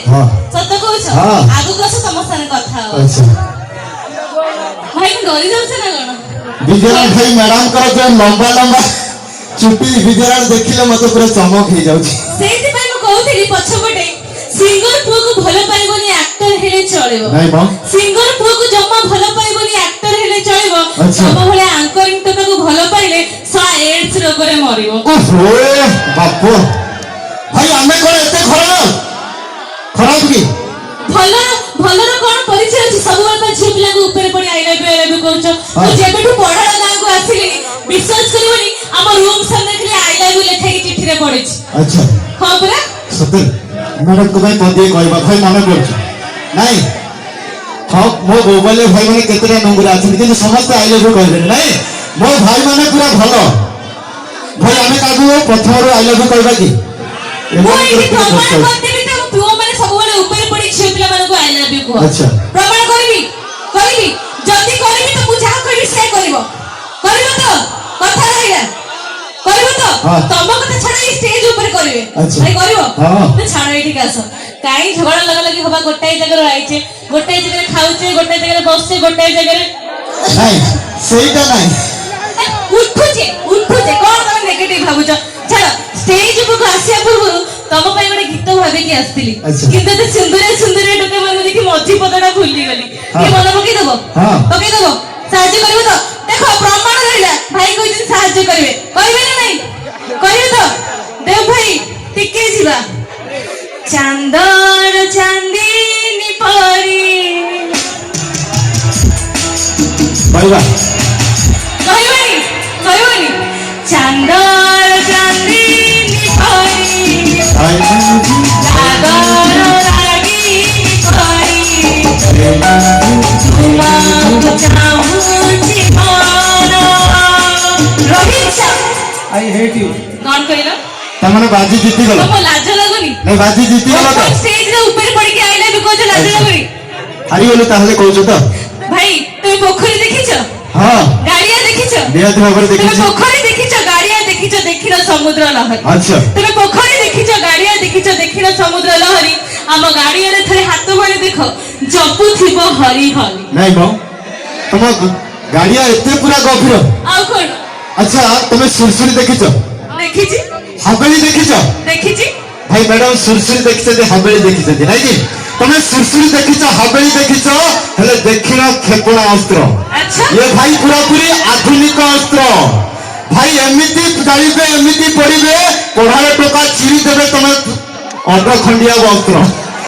हाँ सत कहूछ हाँ आगु कस तम सारे कथा अच्छा भाई डरी जाउछ ना कोन विजय भाई मैडम कर जो लंबा लंबा चुटी विजय देखिले मते पूरा चमक हे जाउछ सेति भाई म कहउथिली पछपटे सिंगर पुओ को भलो पाइबोनी एक्टर हेले चलेबो नहीं बा सिंगर पुओ को जम्मा भलो पाइबोनी एक्टर हेले चलेबो अच्छा। तम भले एंकरिंग तो ताको भलो पाइले सा एड्स रोग रे मरिबो ओहो बापो भाई आमे कोन एते खराब की भलो भलो रो कोन परिचय अछि सब बार पर झिप लागू ऊपर पड़ी आई लव यू कहउछ तो जेबेठू पढ़ा गां को आसिली विश्वास करबोनी हम रूम सामने के आई लव यू लेखा की चिट्ठी रे पड़िछ अच्छा हां परा सते मैडम को भाई पदे कहबा भाई माने पड़छ नहीं हां मो गोबले भाई माने केतरा नंबर आछन कि समस्त आई लव यू कहबे नहीं मो भाई माने पूरा भलो भाई आमे कागु प्रथम रो आई लव यू कहबा की वो एठी प्रमाण करते भी तो पुओ माने सब बेले ऊपर पड़ी छिय पिला माने को आई लव यू को अच्छा प्रमाण करबी जल्दी करबी तो बुझा करबी से करबो तो कथा रहिला करबो तो हाँ। तम कथा छाड़ा स्टेज ऊपर करबे अच्छा। भाई करबो हाँ। तो छाड़ा एठी कास काई झगड़ा लगा लगी हबा गोटाई जगह रे आइछे गोटाई जगह रे खाउछे गोटाई जगह रे बसछे गोटाई जगह रे नहीं सेटा नहीं उठुचे कोन तमे नेगेटिव भाबुछ छाड़ा स्टेज ऊपर आसिया पूर्व तम पई गोटे गीत भाबे की आस्तिली अच्छा। किंतु ते सुंदर टोके मन देखि मझी पदटा भूली गली हाँ। के मन पकई देबो हाँ। पकई देबो साहाय्य करबो तो देखो प्रमाण रहिला भाई कहि साहाय्य करबे कहबे ना नहीं कहबे तो देव भाई टिके जीवा चांदर चांदनी परी भाई वाह कहबनी चांदर चांदनी परी आई सागर रागिनी परी तुमको चाहूची मन रोहित आई हेट यू कौन कहला तमने बाजी जीती गलो तुमको लाज लागुनी नहीं बाजी जीती गलो तो स्टेज रे ऊपर पड़ के आइला बिको जे लाज लागुनी हारी गलो ताहले कहउछ तो भाई तुम पोखरी देखिछ हां गाड़िया देखिछ नियत भाବରେ तुम देखिछ पोखरी देखिछ गाड़िया देखिछ देखिनो समुद्र लहरी अच्छा तुम पोखरी देखिछ गाड़िया देखिछ देखिनो समुद्र लहरी आम गाड़िया रे थरे हाथ भरे देखो जपु थिबो हरि हरि नहीं बा तुम गाड़िया एते पूरा गभीर आउ कोन अच्छा तुम सुरसुरी देखिछ देखिछि हवेली देखिछ देखिछि भाई मैडम सुरसुरी देखिछ जे हवेली देखिछ नहीं कि तुम सुरसुरी देखिछ हवेली देखिछ हेले देखिनो खेपणा अस्त्र अच्छा ये भाई पूरा पूरी आधुनिक अस्त्र भाई एमिति जाइबे एमिति पड़िबे पढ़ारे टोका चिरी देबे तुम अर्ध खंडिया अस्त्र